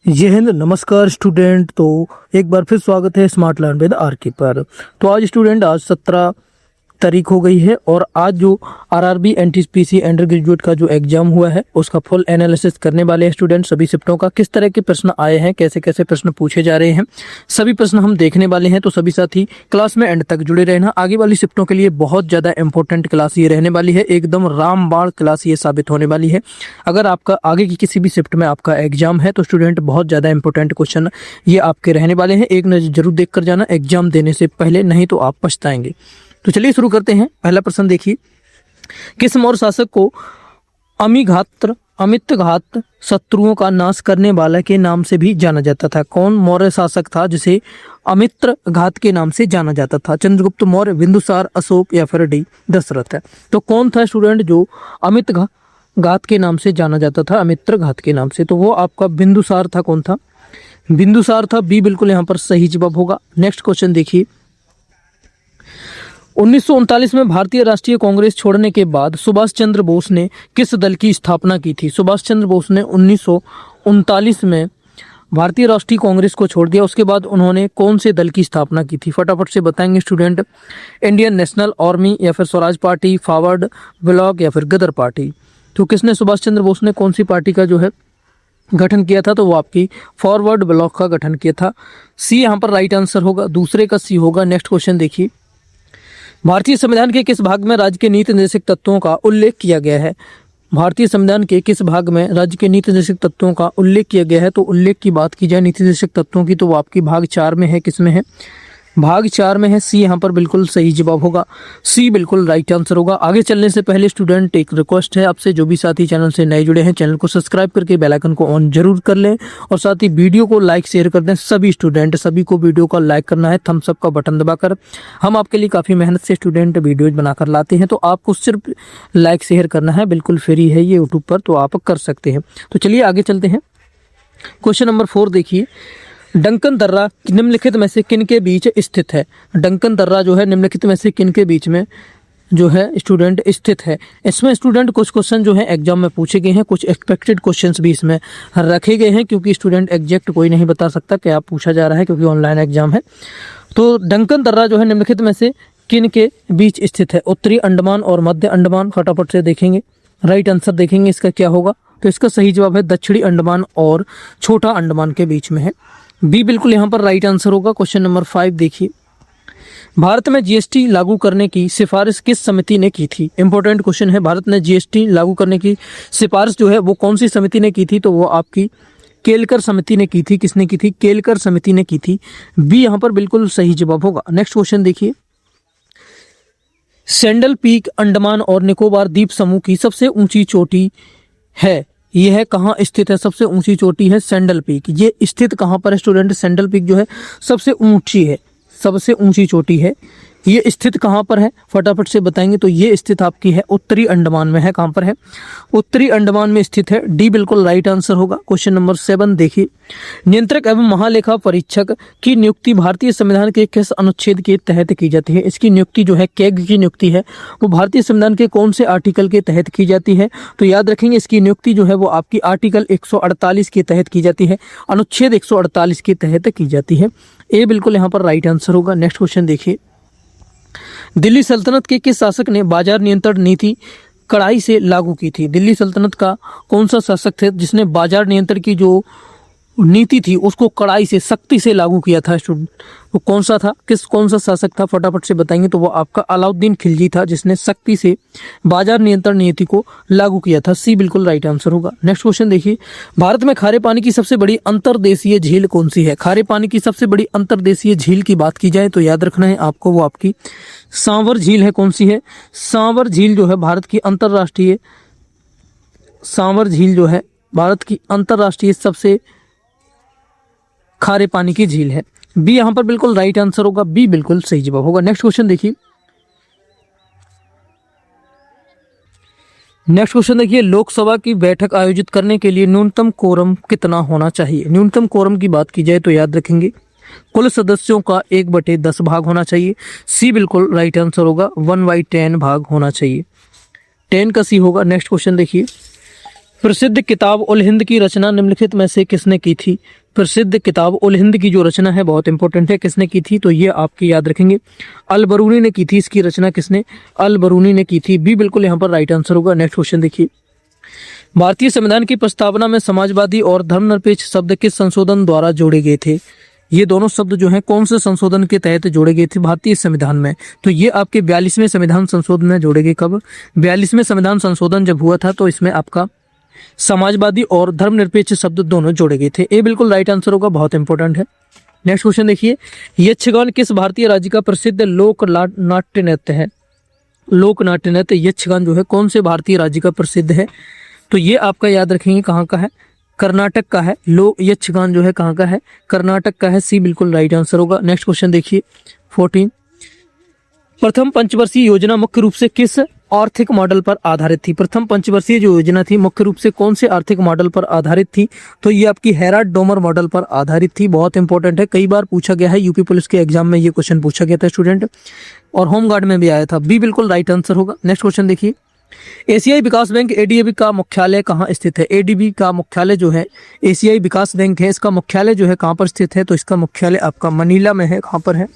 जय हिंद। नमस्कार स्टूडेंट। तो एक बार फिर स्वागत है स्मार्ट लर्न विद आरके पर। तो आज स्टूडेंट आज 17 तारीख हो गई है और आज जो आरआरबी एनटीपीसी अंडर ग्रेजुएट का जो एग्जाम हुआ है उसका फुल एनालिसिस करने वाले हैं स्टूडेंट। सभी शिफ्टों का किस तरह के प्रश्न आए हैं, कैसे कैसे प्रश्न पूछे जा रहे हैं, सभी प्रश्न हम देखने वाले हैं। तो सभी साथी क्लास में एंड तक जुड़े रहना। आगे वाली शिफ्टों के लिए बहुत ज़्यादा इंपॉर्टेंट क्लास ये रहने वाली है, एकदम रामबाण क्लास ये साबित होने वाली है। अगर आपका आगे की किसी भी शिफ्ट में आपका एग्जाम है तो स्टूडेंट बहुत ज़्यादा इंपॉर्टेंट क्वेश्चन ये आपके रहने वाले हैं। एक नज़र जरूर देख कर जाना एग्जाम देने से पहले, नहीं तो आप पछताएंगे। तो चलिए शुरू करते हैं। पहला प्रश्न देखिए, किस मौर्य शासक को अमितघात शत्रुओं का नाश करने वाला के नाम से भी जाना जाता था? कौन मौर्य शासक था जिसे अमित्रघात के नाम से जाना जाता था? चंद्रगुप्त मौर्य, बिंदुसार, अशोक या फिर डी दशरथ है? तो कौन था स्टूडेंट जो अमितघात के नाम से जाना जाता था, अमित्रघात के नाम से? तो वो आपका बिंदुसार था। कौन था? बिंदुसार था। बी बिल्कुल यहाँ पर सही जवाब होगा। नेक्स्ट क्वेश्चन देखिए, 1939 में भारतीय राष्ट्रीय कांग्रेस छोड़ने के बाद सुभाष चंद्र बोस ने किस दल की स्थापना की थी? सुभाष चंद्र बोस ने 1939 में भारतीय राष्ट्रीय कांग्रेस को छोड़ दिया। उसके बाद उन्होंने कौन से दल की स्थापना की थी? फटाफट से बताएंगे स्टूडेंट। इंडियन नेशनल आर्मी या फिर स्वराज पार्टी, फॉरवर्ड ब्लॉक या फिर गदर पार्टी? तो किसने, सुभाष चंद्र बोस ने कौन सी पार्टी का जो है गठन किया था? तो वो आपकी फॉरवर्ड ब्लॉक का गठन किया था। सी यहाँ पर राइट आंसर होगा, दूसरे का सी होगा। नेक्स्ट क्वेश्चन देखिए, भारतीय संविधान के किस भाग में राज्य के नीति निर्देशक तत्वों का उल्लेख किया गया है? भारतीय संविधान के किस भाग में राज्य के नीति निर्देशक तत्वों का उल्लेख किया गया है? तो उल्लेख की बात की जाए नीति निर्देशक तत्वों की तो वो आपकी भाग 4 में है। किसमें है? भाग 4 में है। सी यहाँ पर बिल्कुल सही जवाब होगा। सी बिल्कुल राइट आंसर होगा। आगे चलने से पहले स्टूडेंट एक रिक्वेस्ट है आपसे, जो भी साथी चैनल से नए जुड़े हैं चैनल को सब्सक्राइब करके बेल आइकन को ऑन जरूर कर लें और साथ ही वीडियो को लाइक शेयर कर दें। सभी स्टूडेंट सभी को वीडियो को लाइक करना है, थम्स अप का बटन दबाकर। हम आपके लिए काफ़ी मेहनत से स्टूडेंट वीडियोज बनाकर लाते हैं, तो आपको सिर्फ लाइक शेयर करना है, बिल्कुल फ्री है ये यूट्यूब पर, तो आप कर सकते हैं। तो चलिए आगे चलते हैं। क्वेश्चन नंबर 4 देखिए, डंकन दर्रा निम्नलिखित में से किन के बीच स्थित है? डंकन दर्रा जो है निम्नलिखित में से किन के बीच में जो है स्टूडेंट स्थित है? इसमें स्टूडेंट कुछ क्वेश्चन जो है एग्जाम में पूछे गए हैं, कुछ एक्सपेक्टेड क्वेश्चंस भी इसमें रखे गए हैं, क्योंकि स्टूडेंट एग्जैक्ट कोई नहीं बता सकता क्या पूछा जा रहा है, क्योंकि ऑनलाइन एग्जाम है। तो डंकन दर्रा जो है निम्नलिखित में से किन के बीच स्थित है? उत्तरी अंडमान और मध्य अंडमान। फटाफट से देखेंगे, राइट आंसर देखेंगे इसका क्या होगा। तो इसका सही जवाब है दक्षिणी अंडमान और छोटा अंडमान के बीच में है। बी बिल्कुल यहाँ पर राइट आंसर होगा। क्वेश्चन नंबर 5 देखिए, भारत में जीएसटी लागू करने की सिफारिश किस समिति ने की थी? इंपॉर्टेंट क्वेश्चन है। भारत में जीएसटी लागू करने की सिफारिश जो है वो कौन सी समिति ने की थी? तो वो आपकी केलकर समिति ने की थी। किसने की थी? केलकर समिति ने की थी। बी यहाँ पर बिल्कुल सही जवाब होगा। नेक्स्ट क्वेश्चन देखिए, सैंडल पीक अंडमान और निकोबार द्वीप समूह की सबसे ऊंची चोटी है। यह कहाँ स्थित है? सबसे ऊंची चोटी है सैंडल पीक। ये स्थित कहाँ पर है स्टूडेंट? सैंडल पीक जो है सबसे ऊंची है, सबसे ऊंची चोटी है। ये स्थित कहाँ पर है? फटाफट से बताएंगे। तो ये स्थित आपकी है उत्तरी अंडमान में है। कहाँ पर है? उत्तरी अंडमान में स्थित है। डी बिल्कुल राइट आंसर होगा। क्वेश्चन नंबर 7 देखिए, नियंत्रक एवं महालेखा परीक्षक की नियुक्ति भारतीय संविधान के किस अनुच्छेद के तहत की जाती है? इसकी नियुक्ति जो है कैग की नियुक्ति है, वो भारतीय संविधान के कौन से आर्टिकल के तहत की जाती है? तो याद रखेंगे इसकी नियुक्ति जो है वो आपकी आर्टिकल 148 के तहत की जाती है, अनुच्छेद 148 के तहत की जाती है। ए बिल्कुल यहाँ पर राइट आंसर होगा। नेक्स्ट क्वेश्चन देखिए, दिल्ली सल्तनत के किस शासक ने बाजार नियंत्रण नीति कड़ाई से लागू की थी? दिल्ली सल्तनत का कौन सा शासक थे जिसने बाजार नियंत्रण की जो नीति थी उसको कड़ाई से, सख्ती से लागू किया था स्टूडेंट? वो कौन सा था? कौन सा शासक था? फटाफट से बताएंगे। तो वो आपका अलाउद्दीन खिलजी था, जिसने सख्ती से बाजार नियंत्रण नीति को लागू किया था। सी बिल्कुल राइट आंसर होगा। नेक्स्ट क्वेश्चन देखिए, भारत में खारे पानी की सबसे बड़ी अंतर्देशीय झील कौन सी है? खारे पानी की सबसे बड़ी अंतर्देशीय झील की बात की जाए तो याद रखना है आपको, वो आपकी सांवर झील है। कौन सी है? सांवर झील जो है भारत की अंतर्राष्ट्रीय, सांवर झील जो है भारत की अंतर्राष्ट्रीय सबसे खारे पानी की झील है। बी यहाँ पर बिल्कुल राइट आंसर होगा। बी बिल्कुल सही जवाब होगा। नेक्स्ट क्वेश्चन देखिए, नेक्स्ट क्वेश्चन देखिए, लोकसभा की बैठक आयोजित करने के लिए न्यूनतम कोरम कितना होना चाहिए? न्यूनतम कोरम की बात की जाए तो याद रखेंगे कुल सदस्यों का 1/10 भाग होना चाहिए। सी बिल्कुल राइट आंसर होगा। 1/10 भाग होना चाहिए। 10 का सी होगा। नेक्स्ट क्वेश्चन देखिए, प्रसिद्ध किताब उल हिंद की रचना निम्नलिखित में से किसने की थी? प्रसिद्ध किताब उल हिंद की जो रचना है बहुत इंपॉर्टेंट है, किसने की थी? तो ये आपके याद रखेंगे, अल बरूनी ने की थी। इसकी रचना किसने? अल बरूनी ने की थी। बी बिल्कुल यहाँ पर राइट आंसर होगा। नेक्स्ट क्वेश्चन देखिए, भारतीय संविधान की प्रस्तावना में समाजवादी और धर्मनिरपेक्ष शब्द किस संशोधन द्वारा जोड़े गए थे? ये दोनों शब्द जो हैं कौन से संशोधन के तहत जोड़े गए थे भारतीय संविधान में? तो ये आपके 42वें संविधान संशोधन में जोड़े गए। कब? 42वें संविधान संशोधन जब हुआ था तो इसमें आपका समाजवादी और धर्मनिरपेक्ष शब्द दोनों जोड़े गए थे। ए बिल्कुल राइट आंसर होगा, बहुत इंपॉर्टेंट है। नेक्स्ट क्वेश्चन देखिए, यक्षगान किस भारतीय राज्य का प्रसिद्ध लोक नाट्य नृत्य है? लोक नाट्य नृत्य यक्षगान जो है कौन से भारतीय राज्य का प्रसिद्ध है? तो ये आपका याद रखेंगे कहाँ का है? कर्नाटक का है। यक्षगान जो है कहाँ का है? कर्नाटक का है। सी बिल्कुल राइट आंसर होगा। नेक्स्ट क्वेश्चन देखिए 14, प्रथम पंचवर्षीय योजना मुख्य रूप से किस आर्थिक मॉडल पर आधारित थी? प्रथम पंचवर्षीय जो योजना थी मुख्य रूप से कौन से आर्थिक मॉडल पर आधारित थी? तो ये आपकी हेराल्ड डोमर मॉडल पर आधारित थी। बहुत इंपॉर्टेंट है, कई बार पूछा गया है, यूपी पुलिस के एग्जाम में ये क्वेश्चन पूछा गया था स्टूडेंट, और होमगार्ड में भी आया था। बी बिल्कुल राइट आंसर होगा। नेक्स्ट क्वेश्चन देखिए, एशियाई विकास बैंक एडीबी का मुख्यालय कहाँ स्थित है? एडीबी का मुख्यालय जो है एशियाई विकास बैंक है, इसका मुख्यालय जो है कहाँ पर स्थित है? तो इसका मुख्यालय आपका मनीला में है। कहाँ पर है?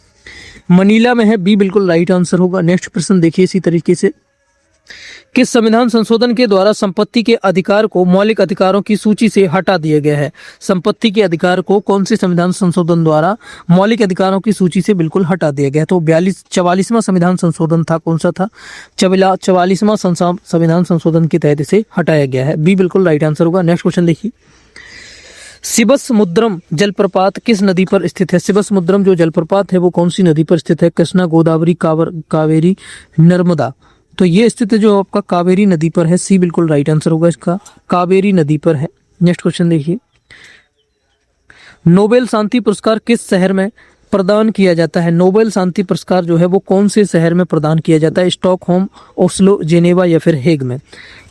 मनीला में है। बी बिल्कुल राइट आंसर होगा। नेक्स्ट प्रश्न देखिए इसी तरीके से, किस संविधान संशोधन के द्वारा संपत्ति के अधिकार को मौलिक अधिकारों की सूची से हटा दिया गया है? संपत्ति के अधिकार को कौन से संविधान संशोधन द्वारा मौलिक अधिकारों की सूची से बिल्कुल हटा दिया गया? तो 44वां संविधान संशोधन था। कौन सा था? 44वां संविधान संशोधन के तहत इसे हटाया गया है। बी बिल्कुल राइट आंसर होगा। नेक्स्ट क्वेश्चन देखिए, सिबसमुद्रम जलप्रपात किस नदी पर स्थित है? सिबसमुद्रम जो जलप्रपात है वो कौन सी नदी पर स्थित है? कृष्णा, गोदावरी, कावेरी, नर्मदा। तो ये स्थित जो आपका कावेरी नदी पर है। सी बिल्कुल राइट आंसर होगा इसका, कावेरी नदी पर है। नेक्स्ट क्वेश्चन देखिए, नोबेल शांति पुरस्कार किस शहर में प्रदान किया जाता है? नोबेल शांति पुरस्कार जो है वो कौन से शहर में प्रदान किया जाता है? स्टॉकहोम, ओस्लो, जेनेवा या फिर हेग में?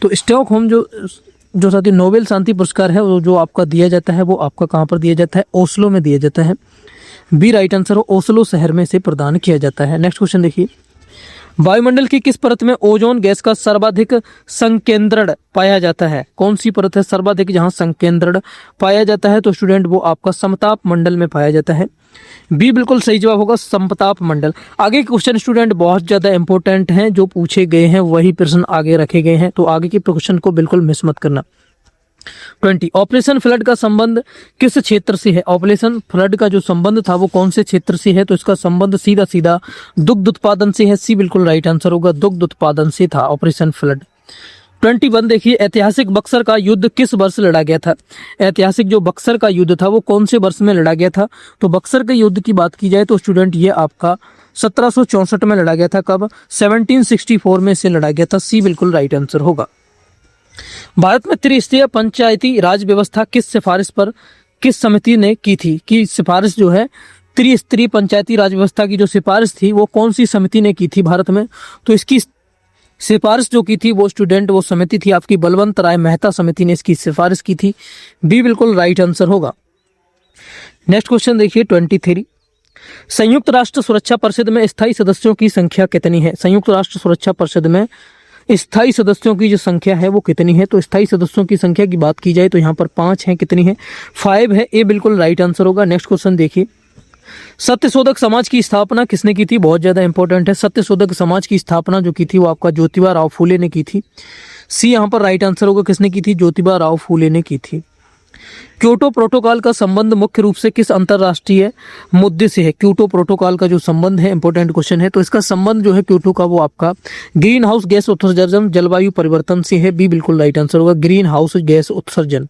तो स्टॉकहोम जो साथी नोबेल शांति पुरस्कार है वो जो आपका दिया जाता है वो आपका कहाँ पर दिया जाता है? ओस्लो में दिया जाता है। बी राइट आंसर हो, ओस्लो शहर में से प्रदान किया जाता है। नेक्स्ट क्वेश्चन देखिए, वायुमंडल की किस परत में ओजोन गैस का सर्वाधिक संकेंद्रण पाया जाता है? कौन सी परत है सर्वाधिक जहां संकेंद्रण पाया जाता है? तो स्टूडेंट वो आपका समताप मंडल में पाया जाता है। बी बिल्कुल सही जवाब होगा, समताप मंडल। आगे के क्वेश्चन स्टूडेंट बहुत ज्यादा इंपॉर्टेंट हैं, जो पूछे गए हैं वही प्रश्न आगे रखे गए हैं, तो आगे के क्वेश्चन को बिल्कुल मिस मत करना। 20, ऑपरेशन फ्लड का संबंध किस क्षेत्र से है? ऑपरेशन फ्लड का जो संबंध था वो कौन से क्षेत्र से है? तो इसका संबंध सीधा सीधा दुग्ध उत्पादन से है। सी बिल्कुल राइट आंसर होगा, दुग्ध उत्पादन से था ऑपरेशन फ्लड। 21 देखिए, ऐतिहासिक बक्सर का युद्ध किस वर्ष लड़ा गया था? ऐतिहासिक जो बक्सर का युद्ध था वो कौन से वर्ष में लड़ा गया था? तो बक्सर के युद्ध की बात की जाए तो स्टूडेंट ये आपका 1764 में लड़ा गया था। कब? 1764 में से लड़ा गया था। सी बिल्कुल राइट आंसर होगा। भारत में त्रिस्तरीय पंचायती राज व्यवस्था किस समिति ने की थी? कि सिफारिश जो है त्रिस्तरीय पंचायती राज व्यवस्था की जो सिफारिश थी वो कौन सी समिति ने की थी भारत में? तो इसकी सिफारिश जो की थी वो स्टूडेंट वो समिति थी आपकी बलवंत राय मेहता समिति ने इसकी सिफारिश की थी। बी बिल्कुल राइट आंसर होगा। नेक्स्ट क्वेश्चन देखिए 23, संयुक्त राष्ट्र सुरक्षा परिषद में स्थायी सदस्यों की संख्या कितनी है? संयुक्त राष्ट्र सुरक्षा परिषद में स्थायी सदस्यों की जो संख्या है वो कितनी है? तो स्थायी सदस्यों की संख्या की बात की जाए तो यहाँ पर 5 है। कितनी है? 5 है। ए बिल्कुल राइट आंसर होगा। नेक्स्ट क्वेश्चन देखिए, सत्यशोधक समाज की स्थापना किसने की थी? बहुत ज्यादा इंपॉर्टेंट है। सत्यशोधक समाज की स्थापना जो की थी वो आपका ज्योतिबा राव फूले ने की थी। सी यहाँ पर राइट आंसर होगा, किसने की थी? ज्योतिबा राव फूले ने की थी। क्योटो प्रोटोकॉल का संबंध मुख्य रूप से किस अंतरराष्ट्रीय मुद्दे से है? क्योटो प्रोटोकॉल का जो संबंध है इंपॉर्टेंट क्वेश्चन है, तो इसका संबंध जो है क्योटो का वो आपका ग्रीन हाउस गैस उत्सर्जन जलवायु परिवर्तन से है। बी बिल्कुल राइट आंसर होगा, ग्रीन हाउस गैस उत्सर्जन।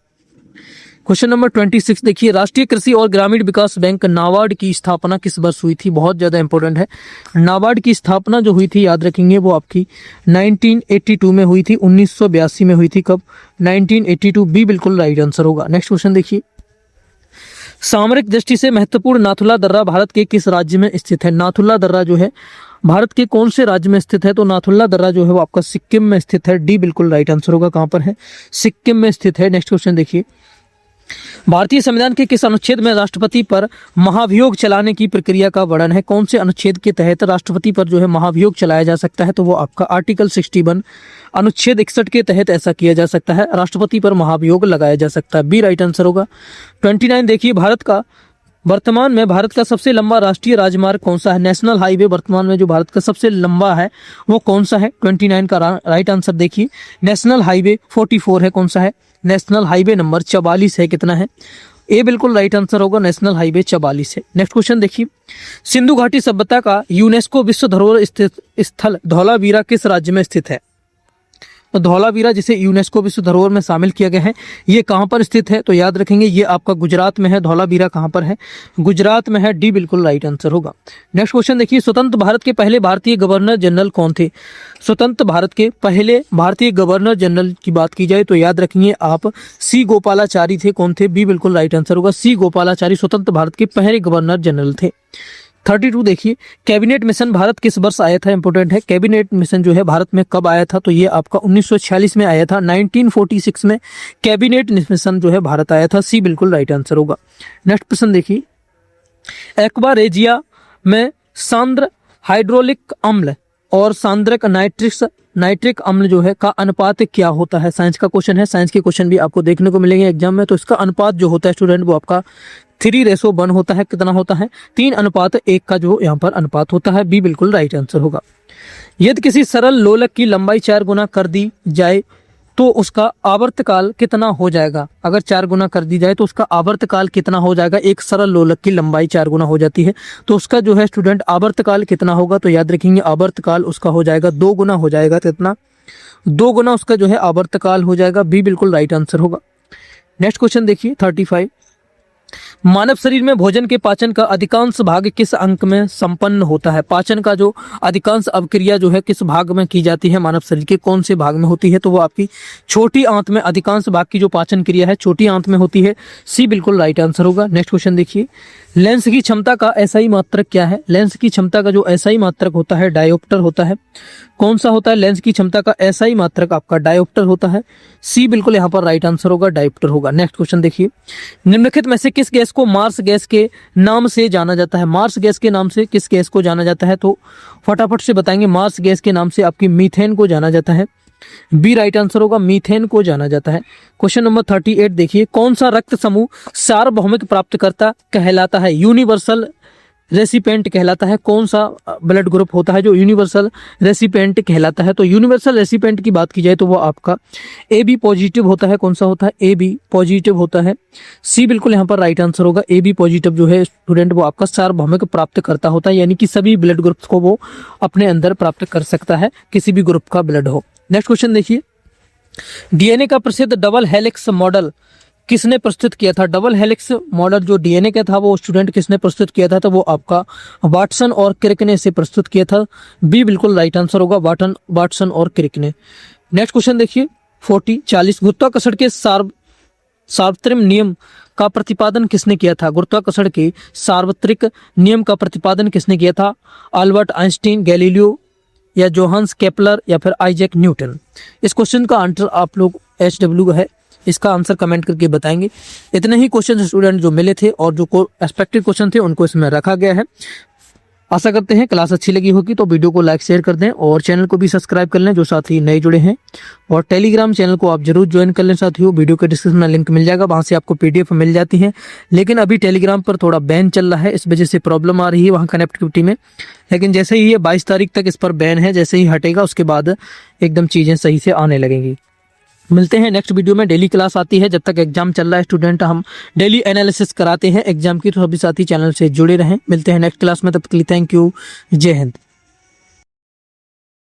क्वेश्चन नंबर 26 देखिए, राष्ट्रीय कृषि और ग्रामीण विकास बैंक नाबार्ड की स्थापना किस वर्ष हुई थी? बहुत ज्यादा इंपॉर्टेंट है। नाबार्ड की स्थापना जो हुई थी याद रखेंगे वो आपकी 1982 में हुई थी, 1982 में हुई थी। कब? 1982। बी बिल्कुल राइट आंसर होगा। नेक्स्ट क्वेश्चन देखिए, सामरिक दृष्टि से महत्वपूर्ण नाथुला दर्रा भारत के किस राज्य में स्थित है? नाथुला दर्रा जो है भारत के कौन से राज्य में स्थित है? तो नाथुला दर्रा जो है वो आपका सिक्किम में स्थित है। डी बिल्कुल राइट आंसर होगा। कहां पर है? सिक्किम में स्थित है। नेक्स्ट क्वेश्चन देखिए, भारतीय संविधान के किस अनुच्छेद में राष्ट्रपति पर महाभियोग चलाने की प्रक्रिया का वर्णन है? कौन से अनुच्छेद के तहत राष्ट्रपति पर जो है महाभियोग चलाया जा सकता है? तो वो आपका आर्टिकल 61 अनुच्छेद 61 के तहत ऐसा किया जा सकता है, राष्ट्रपति पर महाभियोग लगाया जा सकता है। बी राइट आंसर होगा। 29 देखिए, वर्तमान में भारत का सबसे लंबा राष्ट्रीय राजमार्ग कौन सा है? नेशनल हाईवे वर्तमान में जो भारत का सबसे लंबा है वो कौन सा है? 29 का राइट आंसर देखिए, नेशनल हाईवे 44 है। कौन सा है? नेशनल हाईवे नंबर 44 है। कितना है? ए बिल्कुल राइट आंसर होगा, नेशनल हाईवे 44 है। नेक्स्ट क्वेश्चन देखिए, सिंधु घाटी सभ्यता का यूनेस्को विश्व धरोहर स्थल धौलावीरा किस राज्य में स्थित है? तो धौलावीरा जिसे यूनेस्को विश्व धरोहर में शामिल किया गया है, ये कहाँ पर स्थित है? तो याद रखेंगे ये आपका गुजरात में है। धौलावीरा कहाँ पर है? गुजरात में है। डी बिल्कुल राइट आंसर होगा। नेक्स्ट क्वेश्चन देखिए, स्वतंत्र भारत के पहले भारतीय गवर्नर जनरल कौन थे? स्वतंत्र भारत के पहले भारतीय गवर्नर जनरल की बात की जाए तो याद रखेंगे आप सी गोपालाचारी थे। कौन थे? बी बिल्कुल राइट आंसर होगा, सी गोपालाचारी स्वतंत्र भारत के पहले गवर्नर जनरल थे। 32 देखिए, कैबिनेट मिशन भारत किस वर्ष आया था? इंपोर्टेंट है, कैबिनेट मिशन जो है भारत में कब आया था? तो ये आपका 1946 में आया था। 1946 में कैबिनेट मिशन जो है भारत आया था। सी बिल्कुल राइट आंसर होगा। नेक्स्ट प्रश्न देखिए, एक्वा रेजिया में सांद्र हाइड्रोलिक अम्ल और सांद्रक नाइट्रिक अम्ल जो है का अनुपात क्या होता है? साइंस का क्वेश्चन है, साइंस के क्वेश्चन भी आपको देखने को मिलेंगे एग्जाम में। तो इसका अनुपात जो होता है स्टूडेंट वो आपका 3:1 होता है। कितना होता है? 3:1 का जो यहाँ पर अनुपात होता है। बी बिल्कुल राइट आंसर होगा। यदि किसी सरल लोलक की लंबाई 4 गुना कर दी जाए तो उसका आवर्तकाल कितना हो जाएगा? अगर 4 गुना कर दी जाए तो उसका आवर्तकाल कितना हो जाएगा? एक सरल लोलक की लंबाई 4 गुना हो जाती है तो उसका जो है स्टूडेंट आवर्तकाल कितना होगा? तो याद रखेंगे आवर्तकाल उसका हो जाएगा 2 गुना हो जाएगा। कितना? 2 गुना उसका जो है आवर्तकाल हो जाएगा। बी बिल्कुल राइट आंसर होगा। नेक्स्ट क्वेश्चन देखिए 35, मानव शरीर में भोजन के पाचन का अधिकांश भाग किस अंग में संपन्न होता है? पाचन का जो अधिकांश अवक्रिया जो है किस भाग में की जाती है? मानव शरीर के कौन से भाग में होती है? तो वो आपकी छोटी आंत में अधिकांश भाग की जो पाचन क्रिया है छोटी आंत में होती है। सी बिल्कुल राइट आंसर होगा। नेक्स्ट क्वेश्चन देखिए, लेंस की क्षमता का एसआई मात्रक क्या है? लेंस की क्षमता का जो एसआई मात्रक होता है डायोप्टर होता है। कौन सा होता है? लेंस की क्षमता का एसआई मात्रक आपका डायोप्टर होता है। सी बिल्कुल यहाँ पर राइट आंसर होगा, डायोप्टर होगा। नेक्स्ट क्वेश्चन देखिए, निम्नलिखित में से किस गैस को मार्स गैस के नाम से जाना जाता है? मार्स गैस के नाम से किस गैस को जाना जाता है? तो फटाफट से बताएंगे। मार्स गैस के नाम से आपकी मीथेन को जाना जाता है। बी राइट आंसर होगा, मीथेन को जाना जाता है। क्वेश्चन नंबर 38 देखिए, कौन सा रक्त समूह सार्वभौमिक प्राप्तकर्ता कहलाता है? यूनिवर्सल रेसिपेंट कहलाता है। कौन सा ब्लड ग्रुप होता है जो यूनिवर्सल रेसिपेंट कहलाता है? तो यूनिवर्सल रेसिपेंट की बात की जाए तो वो आपका ए बी पॉजिटिव होता है। कौन सा होता है? ए बी पॉजिटिव होता है। सी बिल्कुल यहाँ पर राइट आंसर होगा, ए बी पॉजिटिव जो है स्टूडेंट वो आपका सार्वभौमिक प्राप्त करता होता है, यानी कि सभी ब्लड ग्रुप्स को वो अपने अंदर प्राप्त कर सकता है, किसी भी ग्रुप का ब्लड हो। नेक्स्ट क्वेश्चन देखिए, डीएनए का प्रसिद्ध डबल हेलिक्स मॉडल किसने प्रस्तुत किया था? डबल हेलिक्स मॉडल जो डीएनए का था वो स्टूडेंट किसने प्रस्तुत किया था? तो वो आपका वाटसन और क्रिक ने से प्रस्तुत किया था। बी बिल्कुल राइट आंसर होगा, वाटसन और क्रिक ने। नेक्स्ट क्वेश्चन देखिए 40 गुरुत्वाकर्षण के सार्वत्रिक नियम का प्रतिपादन किसने किया था? गुरुत्वाकर्षण के सार्वत्रिक नियम का प्रतिपादन किसने किया था? अल्बर्ट आइंस्टीन, गैलीलियो या जोहान्स केपलर या फिर आइजैक न्यूटन? इस क्वेश्चन का आंसर आप लोग HW है, इसका आंसर कमेंट करके बताएंगे। इतने ही क्वेश्चन स्टूडेंट जो मिले थे और जो एक्सपेक्टेड क्वेश्चन थे उनको इसमें रखा गया है। आशा करते हैं क्लास अच्छी लगी होगी तो वीडियो को लाइक शेयर कर दें और चैनल को भी सब्सक्राइब कर लें जो साथी नए जुड़े हैं, और टेलीग्राम चैनल को आप जरूर ज्वाइन कर लें साथियों। वीडियो के डिस्क्रिप्शन में लिंक मिल जाएगा, वहां से आपको PDF मिल जाती है। लेकिन अभी टेलीग्राम पर थोड़ा बैन चल रहा है, इस वजह से प्रॉब्लम आ रही है वहाँ कनेक्टिविटी में। लेकिन जैसे ही ये 22 तारीख तक इस पर बैन है, जैसे ही हटेगा उसके बाद एकदम चीज़ें सही से आने लगेंगी। मिलते हैं नेक्स्ट वीडियो में। डेली क्लास आती है, जब तक एग्जाम चल रहा है स्टूडेंट हम डेली एनालिसिस कराते हैं एग्जाम की, तो सभी साथी चैनल से जुड़े रहें। मिलते हैं नेक्स्ट क्लास में, तब तक के लिए थैंक यू, जय हिंद।